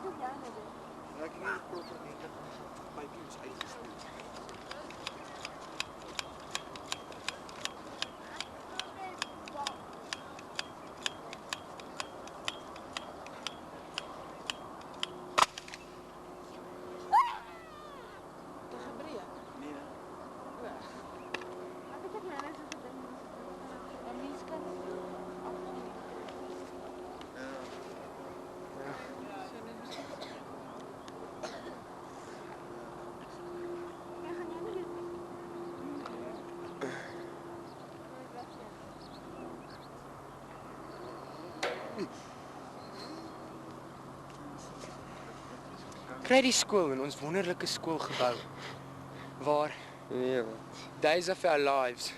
Ja, ek het nie proper eintlik pypies uitgespoel. Kry die skool in ons wonderlike skoolgebou waar Nee, wat? days of our lives.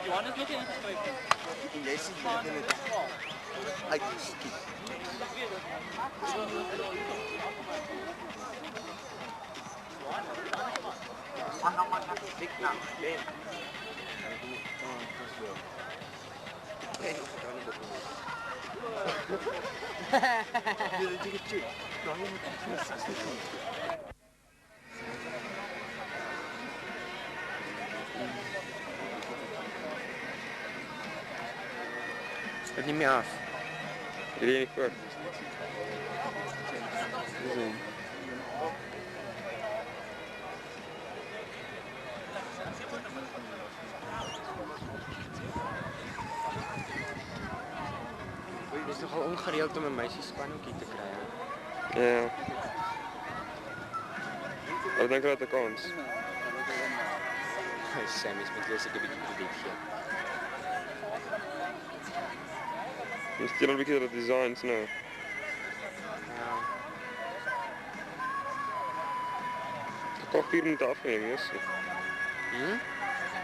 Johannes nog ingeskryf. En jy sien jy het dit uitgeskiet. Het nie meer af. Jy weet nie voor. Dit is nogal ongereeld om 'n meisiespanhoekie te kry. Ja. Wat dink jy dat 'n kans? Sammy's moet weer seker 'n bietjie krediet gee. Jy stuur 'n bietjie dat designs nou. Ja. Ek kan hier moet afneem, ja.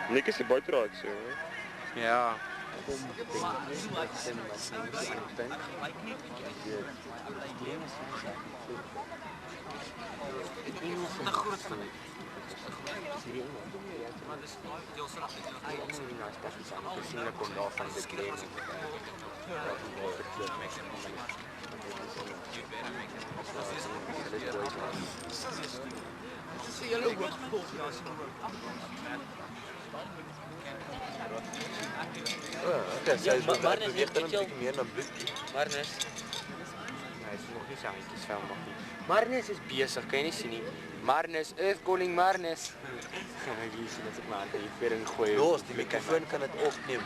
Nik is die buiteraad so. Ja. Te groot vir my. Marnus. Hy is nog nie sy handjies vuil maak nie. Marnus is besig, kan jy nie sien nie. Marnus, earth calling Marnus. Ek sien dit ek my hand in die vering gooi. Los, die mikrofoon kan dit opneem.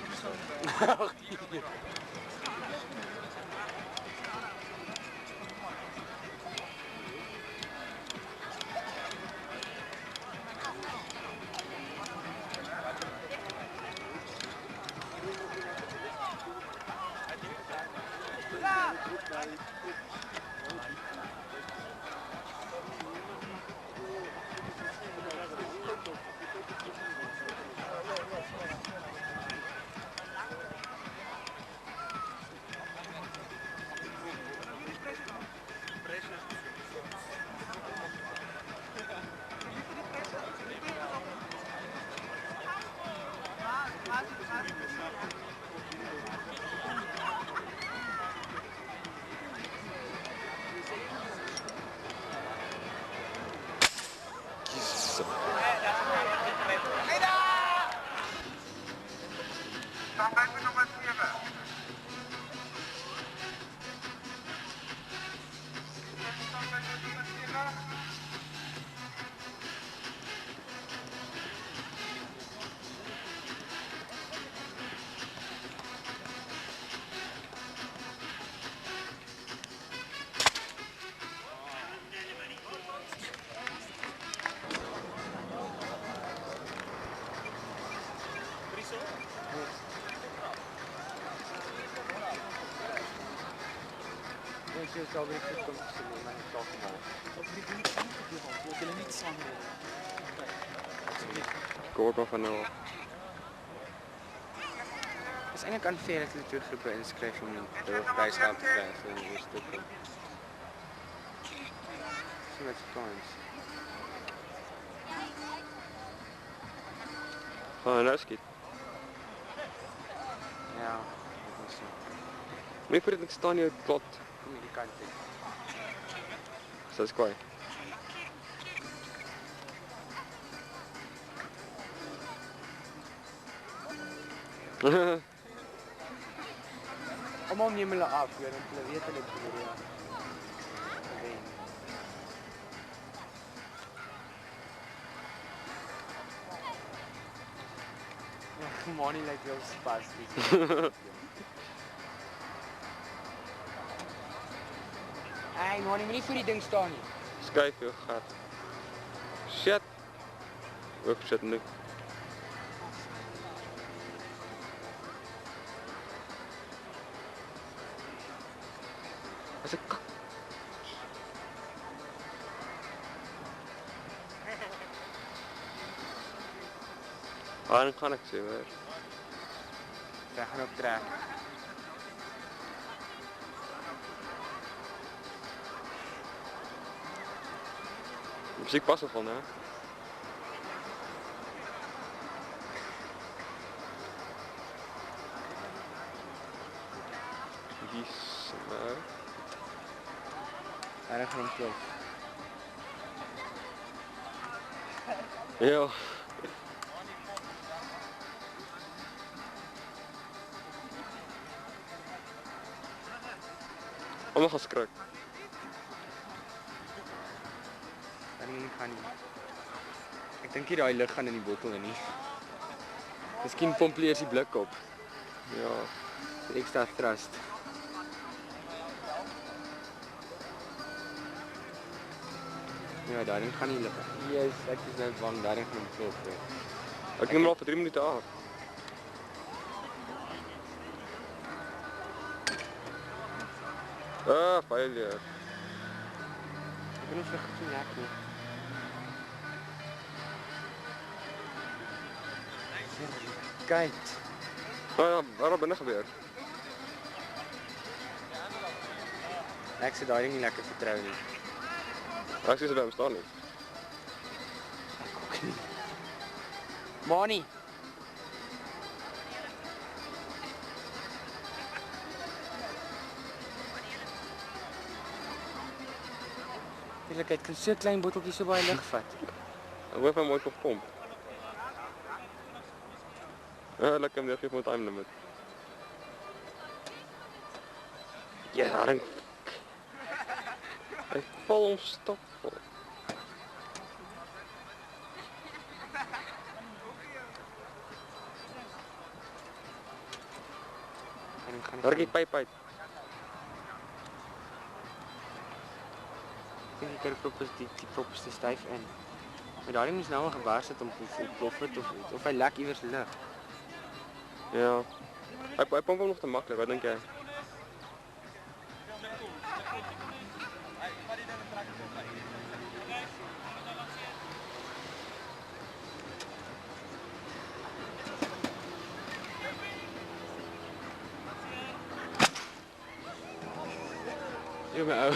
Ek sê sal weer goed kom sien in my taak maak. Ek wil niet slaan. Ik hoor nog van nou. Het is eintlik unfair dat hulle twee groepe inskryf om die pryskaart te kry vir die eerste groep. So much times. Nou skiet. Ja, dit is so. Nee, voor ik sta niet plat. Kom hierdie kant toe. Dat is kwaai. Almal neem hulle af, hoor, want hulle weet hulle probeer ja. Wen. Ja, Mani lyk wel spasties. Hey, Mani, moenie voor die ding staan nie. Skuif jou gat. Shit. Ook shit nu. As ek dan kan ek sê hoor. Sy gaan op trek. Muziek pas nog wel, hè? Yes, nou. Daar gaan hom klop. Ja. Allemaal gaan skrik. Nie gaan nie. Ek dink nie daai lug gaan in die bottel in nie. Miskien pomp jy eers die blik op. Ja. Extra thrust. Ja, daarin gaan nie lug. Yes, ek is nou bang daarin gaan hom klop. Ek neem al vir 3 minute af. Failure. Ek weet nie of ek goed sien lekker nie. Kyk. Wat het binne gebeur? Ek sê daai ding nie lekker vertrou nie. Ek sê dit staan nie. Mani. Ek kan so klein botteltjie so baie lug vat. Ek hoef hom mooi gepomp. Lekker meer geef my time limit. Ja, dan hy val onstoppel. Daar gaan pyp uit. Ek dink prop is die prop is te styf in. Maar daai moet nou al gebars het om plof het of hy lek iewers lug. Ja. Hy pomp hom nog te maklik, wat dink jy? Ja, my ou.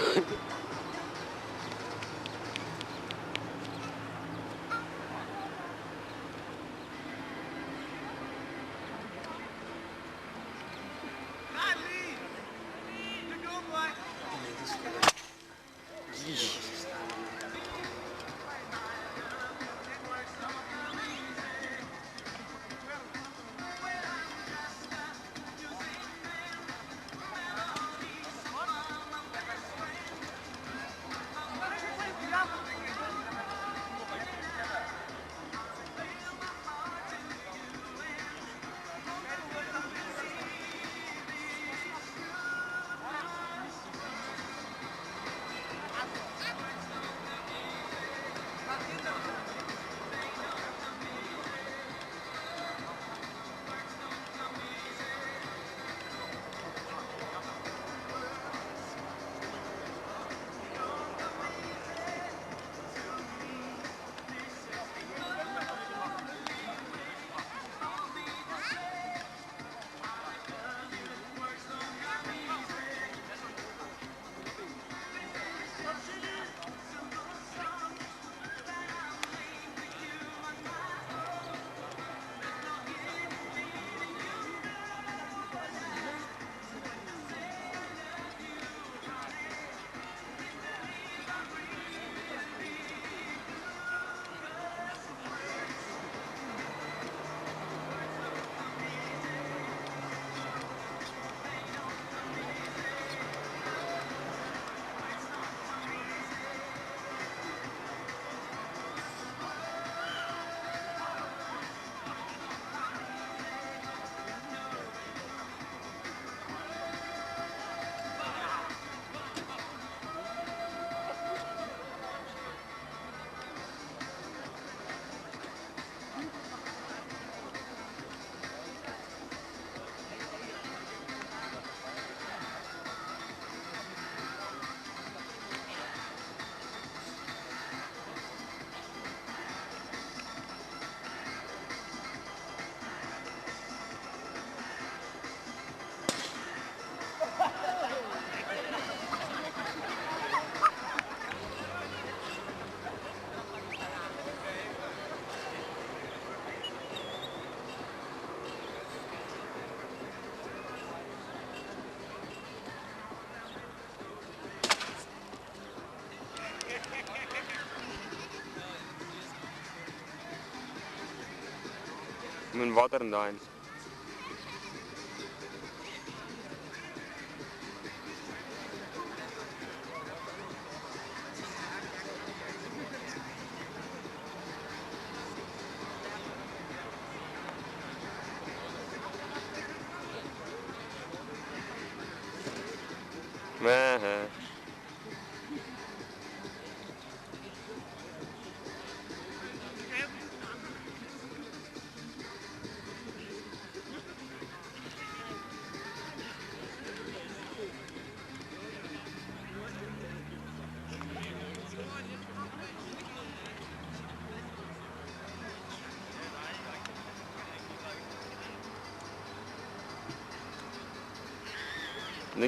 Moet water in daarin. Maar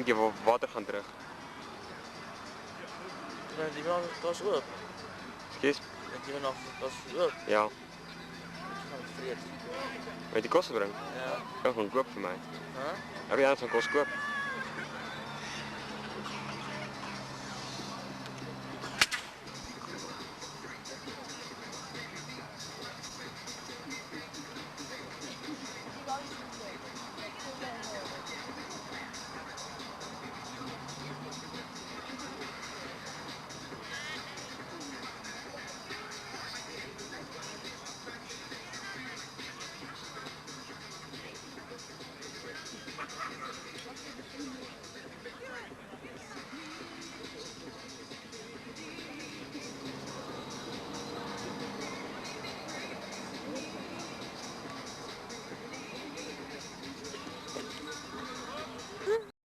denk je water gaan terug? Ja, die wel, dat is oop. Kies? Die wel nog, dat is oop. Ja. Ik ga het vreet. Weet je kosten brengen? Ja. Kan gewoon koop voor mij. Huh? Heb je aan zo'n kost koop?